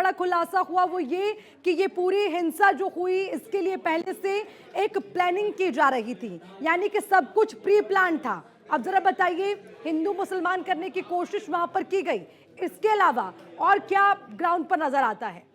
बड़ा खुलासा हुआ वो ये कि ये पूरी हिंसा जो हुई इसके लिए पहले से एक प्लानिंग की जा रही थी, यानी कि सब कुछ प्री प्लान था। अब जरा बताइए, हिंदू मुसलमान करने की कोशिश वहां पर की गई, इसके अलावा और क्या ग्राउंड पर नजर आता है?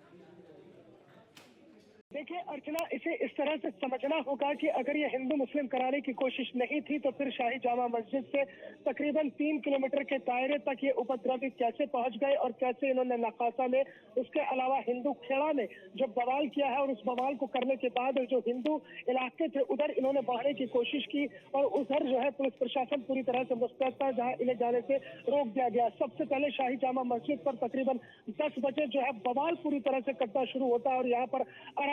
देखिए अर्चना, इसे इस तरह से समझना होगा कि अगर ये हिंदू मुस्लिम कराने की कोशिश नहीं थी तो फिर शाही जामा मस्जिद से तकरीबन 3 किलोमीटर के दायरे तक ये उपद्रवी कैसे पहुंच गए और कैसे इन्होंने नकासा में, उसके अलावा हिंदू खेड़ा में जो बवाल किया है और उस बवाल को करने के बाद जो हिंदू इलाके थे उधर इन्होंने बढ़ने की कोशिश की और उधर जो है पुलिस प्रशासन पूरी तरह से मुस्तैद था, जहां इन्हें जाने से रोक दिया गया। सबसे पहले शाही जामा मस्जिद पर तकरीबन 10 बजे जो है बवाल पूरी तरह से कटना शुरू होता है और यहाँ पर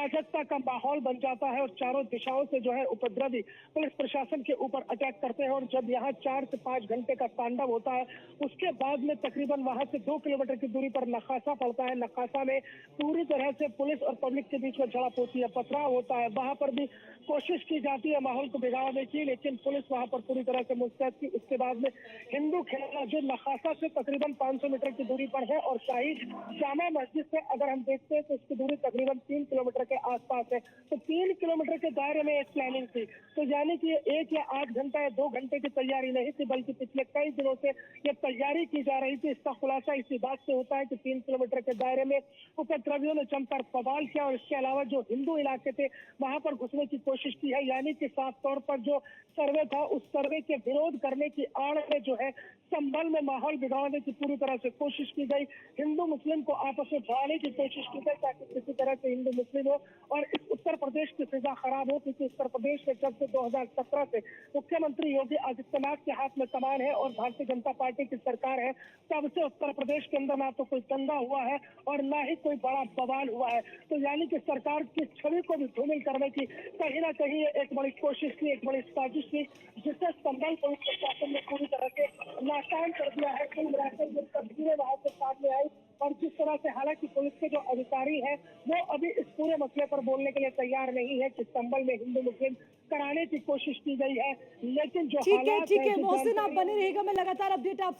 अराजकता का माहौल बन जाता है और चारों दिशाओं से जो है उपद्रवी पुलिस प्रशासन के ऊपर अटैक करते हैं। और जब यहाँ 4 से 5 घंटे का तांडव होता है उसके बाद में तकरीबन वहां से 2 किलोमीटर की दूरी पर नखासा पड़ता है। नखासा में पूरी तरह से पुलिस और पब्लिक के बीच में झड़प होती है, पथराव होता है। वहां पर भी कोशिश की जाती है माहौल को बिगाड़ने की, लेकिन पुलिस वहां पर पूरी तरह से मुस्तैद थी। उसके बाद में हिंदू खेड़ा जो नखासा से तकरीबन 500 मीटर की दूरी पर है और शाही जामा मस्जिद से अगर हम देखते हैं तो इसकी दूरी तकरीबन 3 किलोमीटर के आसपास है। तो 3 किलोमीटर के दायरे में एक प्लानिंग थी, तो यानी कि 1 या 8 घंटा या 2 घंटे की तैयारी नहीं थी, बल्कि पिछले कई दिनों से ये तैयारी की जा रही थी। इसका खुलासा इसी बात से होता है कि 3 किलोमीटर के दायरे में उपद्रवियों ने जमकर बवाल किया और इसके अलावा जो हिंदू इलाके थे वहां पर घुसने की कोशिश की है। यानी कि साफ तौर पर जो सर्वे था उस सर्वे के विरोध करने की आड़ में जो है संभल में माहौल बिगाड़ने की पूरी तरह से कोशिश की गई। हिंदू मुस्लिम को आपस में भिड़ाने की कोशिश की गई ताकि किसी तरह से हिंदू मुस्लिम हो और इस उत्तर प्रदेश की फिजा खराब हो, क्योंकि उत्तर प्रदेश में जब से 2017 से मुख्यमंत्री योगी आदित्यनाथ के हाथ में कमान है और भारतीय जनता पार्टी की सरकार है, तब से उत्तर प्रदेश के अंदर ना तो कोई दंगा हुआ है और ना ही कोई बड़ा बवाल हुआ है। तो यानी कि सरकार की छवि को भी धूमिल करने की कहीं ना कहीं एक बड़ी कोशिश थी, एक बड़ी साजिश थी, जिससे संभल पुलिस प्रशासन ने पूरी तरह से नाकाम कर दिया है। कुल मिलाकर जो तस्वीरें वहां से सामने आई और जिस तरह से, हालांकि पुलिस के जो अधिकारी हैं वो अभी इस पूरे मसले पर बोलने के लिए तैयार नहीं है कि संभल में हिंदू मुस्लिम कराने की कोशिश की गई है, लेकिन जो ठीक है, हालात ठीक है, है जो मोहसिन, आप जानकारी बने रहिएगा, मैं लगातार अपडेट आपसे